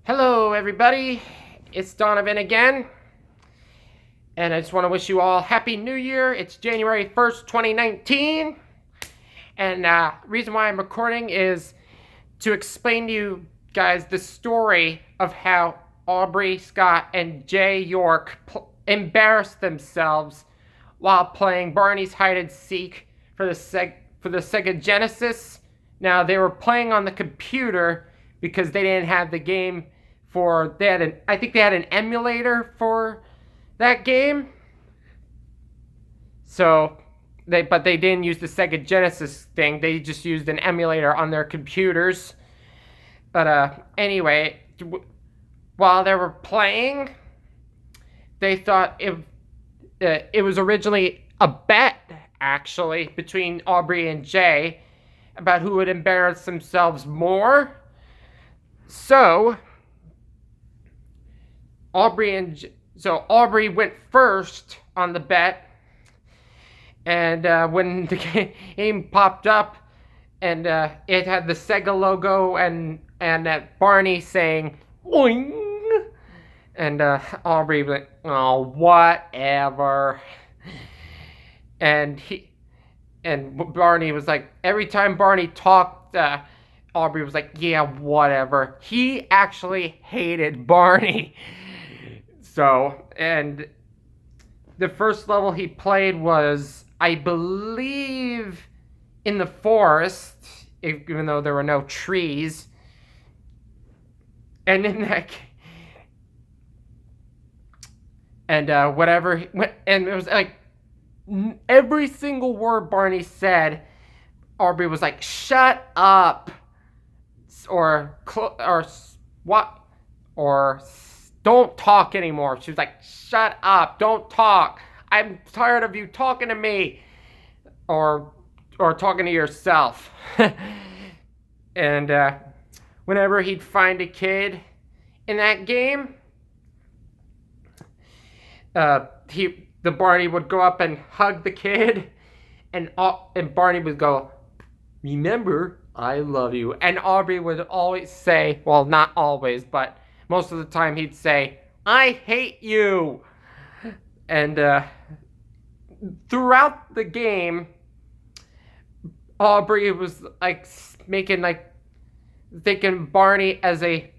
Hello, everybody. It's Donovan again. And I just want to wish you all Happy New Year. It's January 1st, 2019. And reason why I'm recording is to explain to you guys the story of how Aubrey, Scott, and Jay York embarrassed themselves while playing Barney's Hide and Seek for the Sega Genesis. Now, they were playing on the computer because they didn't have the game I think they had an emulator for that game. So, but they didn't use the Sega Genesis thing. They just used an emulator on their computers. But anyway, while they were playing, they thought it was originally a bet, actually, between Aubrey and Jay about who would embarrass themselves more. So Aubrey went first on the bet, and when the game popped up, and it had the Sega logo and Barney saying "Oing," and Aubrey went, "Oh, whatever," and Barney was like, every time Barney talked, Aubrey was like, "Yeah, whatever." He actually hated Barney. So, and the first level he played was, I believe, in the forest, even though there were no trees. And in that, and and it was like every single word Barney said, Aubrey was like, "Shut up," or what, or "Don't talk anymore." She was like, "Shut up, don't talk. I'm tired of you talking to me," or talking to yourself. And whenever he'd find a kid in that game, the Barney would go up and hug the kid, and Barney would go, "Remember, I love you." And Aubrey would always say, well, not always, but most of the time he'd say, "I hate you." And throughout the game, Aubrey was like thinking Barney as a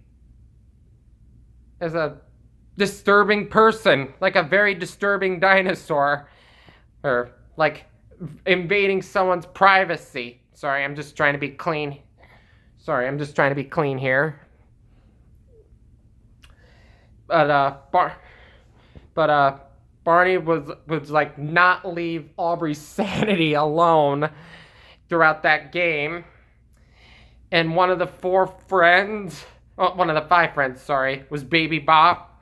disturbing person, like a very disturbing dinosaur, or like invading someone's privacy. Sorry, I'm just trying to be clean. Here. But Barney was like not leave Aubrey's sanity alone throughout that game. And one of the five friends, sorry, was Baby Bop.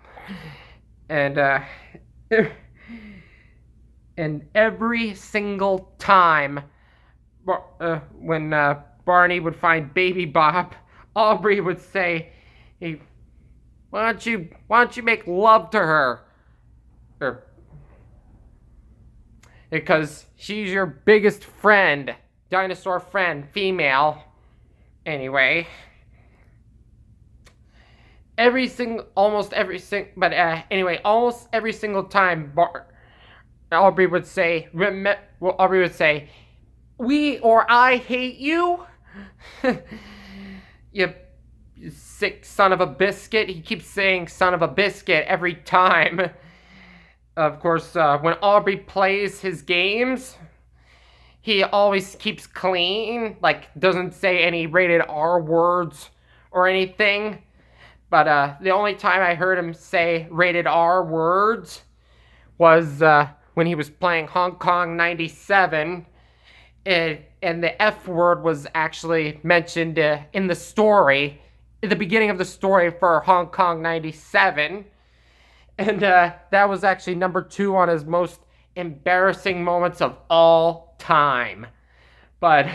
And and every single time when Barney would find Baby Bop, Aubrey would say, "Hey, why don't you make love to her? Or, because she's your biggest friend, dinosaur friend, female." Anyway, almost every single time Aubrey would say, "We or I hate you." You sick son of a biscuit. He keeps saying "son of a biscuit" every time. Of course, when Aubrey plays his games, he always keeps clean, like doesn't say any rated R words or anything. But the only time I heard him say rated R words was when he was playing Hong Kong 97. And the F word was actually mentioned in the story, at the beginning of the story for Hong Kong 97. And that was actually number 2 on his most embarrassing moments of all time. But,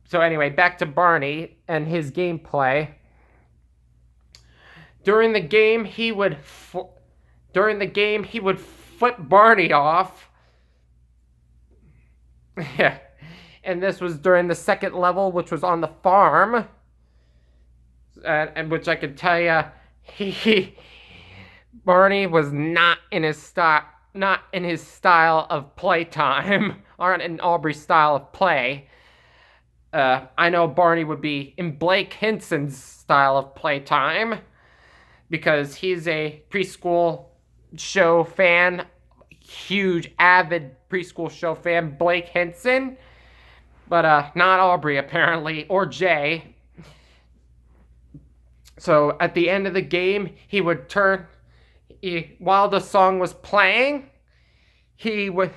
so anyway, back to Barney and his gameplay. During the game, he would flip Barney off. Yeah. And this was during the second level, which was on the farm. and which I can tell you, he Barney was not in his style of playtime, or in Aubrey's style of play. I know Barney would be in Blake Hinson's style of playtime because he's a preschool show fan, huge avid preschool show fan, Blake Hinson, but not Aubrey apparently, or Jay. So at the end of the game, he would while the song was playing, he would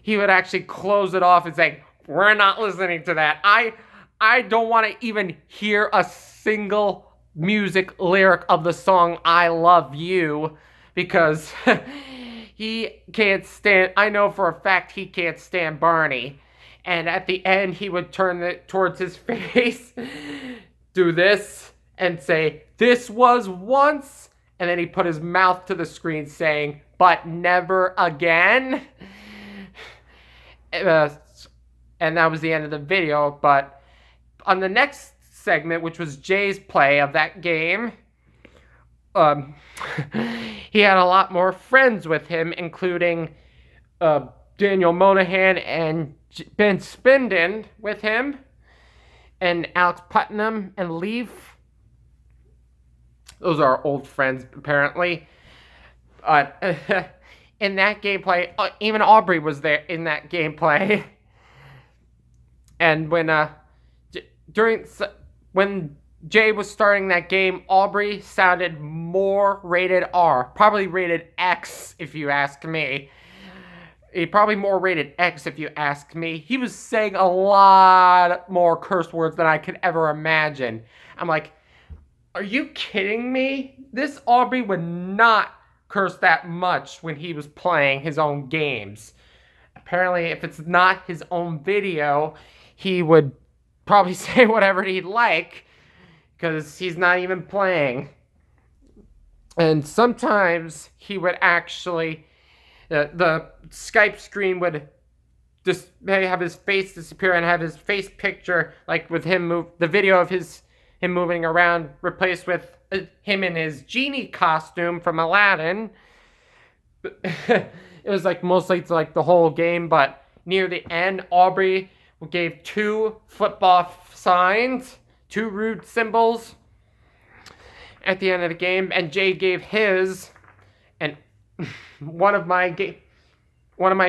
actually close it off and say, "We're not listening to that. I don't want to even hear a single music lyric of the song I Love You," because he can't stand, I know for a fact he can't stand Barney. And at the end, he would turn it towards his face, do this, and say, "This was once," and then he put his mouth to the screen saying, "But never again." And that was the end of the video. But on the next segment, which was Jay's play of that game, he had a lot more friends with him, including Daniel Monahan and Ben Spinden with him, and Alex Putnam and Leaf. Those are old friends, apparently. In that gameplay, even Aubrey was there in that gameplay. And when Jay was starting that game, Aubrey sounded more rated R, probably rated X if you ask me. Probably more rated X if you ask me. He was saying a lot more curse words than I could ever imagine. I'm like, are you kidding me? This Aubrey would not curse that much when he was playing his own games. Apparently, if it's not his own video, he would probably say whatever he'd like, because he's not even playing. And sometimes he would actually, the Skype screen would just have his face disappear and have his face picture, like with him the video of him moving around, replaced with him in his genie costume from Aladdin. It was like mostly like the whole game, but near the end, Aubrey gave 2 football signs, 2 rude symbols at the end of the game, and Jay gave his. And one of my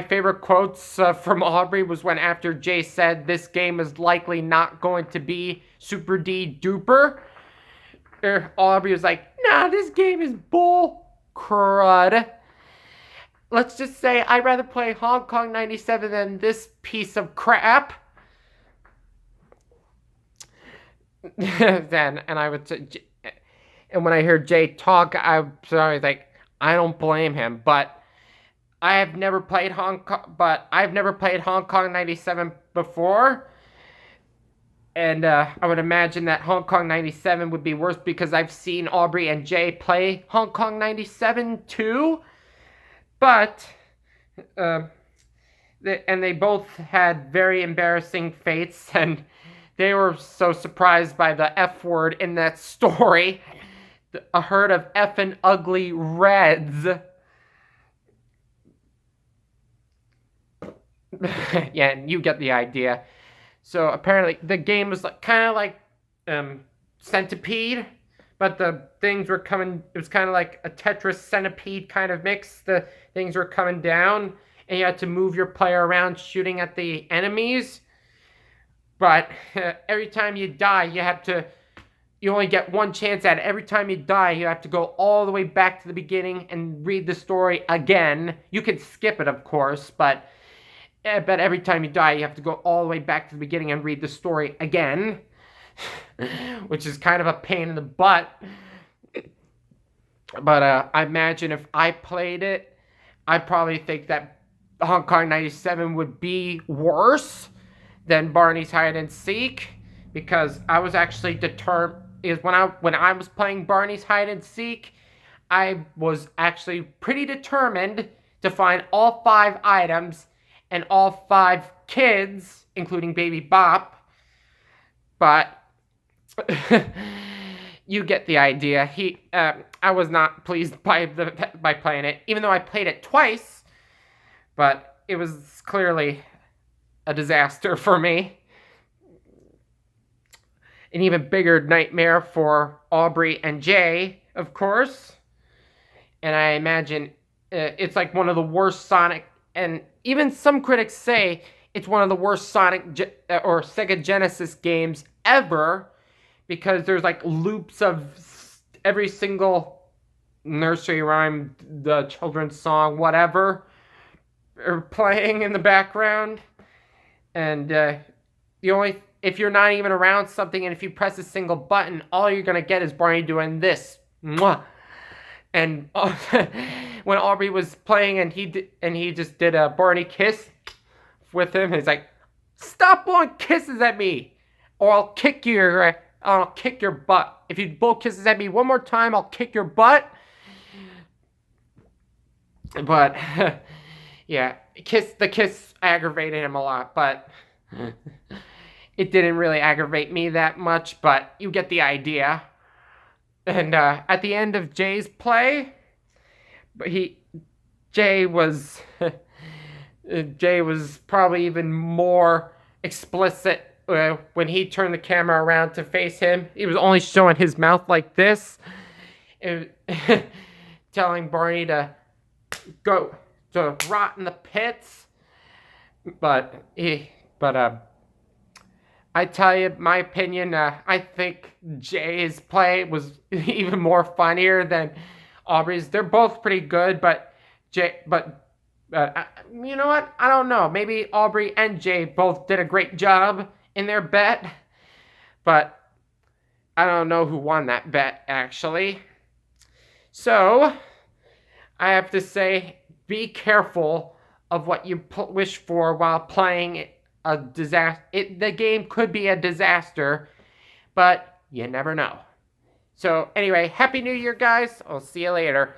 favorite quotes from Aubrey was when after Jay said, "This game is likely not going to be super duper," Aubrey was like, "Nah, this game is bull crud. Let's just say I'd rather play Hong Kong 97 than this piece of crap." And when I heard Jay talk, I was like, I don't blame him, but I've never played Hong Kong 97 before. And I would imagine that Hong Kong 97 would be worse because I've seen Aubrey and Jay play Hong Kong 97 too. But, they both had very embarrassing fates, and they were so surprised by the F word in that story. A herd of effing ugly reds. Yeah, and you get the idea. So apparently the game was kind of like Centipede, but the things were coming, it was kind of like a Tetris Centipede kind of mix. The things were coming down, and you had to move your player around shooting at the enemies. But every time you die, you only get one chance at it. Every time you die, you have to go all the way back to the beginning and read the story again. You can skip it, of course, but every time you die, you have to go all the way back to the beginning and read the story again, which is kind of a pain in the butt. But I imagine if I played it, I'd probably think that Hong Kong 97 would be worse than Barney's Hide and Seek, because I was actually determined. When I was playing Barney's Hide and Seek, I was actually pretty determined to find all 5 items and all 5 kids, including Baby Bop. But You get the idea. I was not pleased by playing it, even though I played it twice. But it was clearly a disaster for me. An even bigger nightmare for Aubrey and Jay, of course. And I imagine it's like one of the worst Sonic, and even some critics say it's one of the worst Sonic or Sega Genesis games ever, because there's like loops of every single nursery rhyme, the children's song, whatever, are playing in the background. And if you're not even around something, and if you press a single button, all you're gonna get is Barney doing this. Mwah. And when Aubrey was playing, and he just did a Barney kiss with him, he's like, "Stop blowing kisses at me, or I'll kick your butt. If you blow kisses at me one more time, I'll kick your butt." But yeah, the kiss aggravated him a lot, but it didn't really aggravate me that much. But you get the idea. And at the end of Jay's play, Jay was probably even more explicit when he turned the camera around to face him. He was only showing his mouth like this, telling Barney to go to rot in the pits. But I tell you, my opinion, I think Jay's play was even more funnier than Aubrey's. They're both pretty good, but you know what? I don't know. Maybe Aubrey and Jay both did a great job in their bet, but I don't know who won that bet, actually. So, I have to say, be careful of what you wish for while playing a disaster. The game could be a disaster, but you never know. So anyway, Happy New Year, guys. I'll see you later.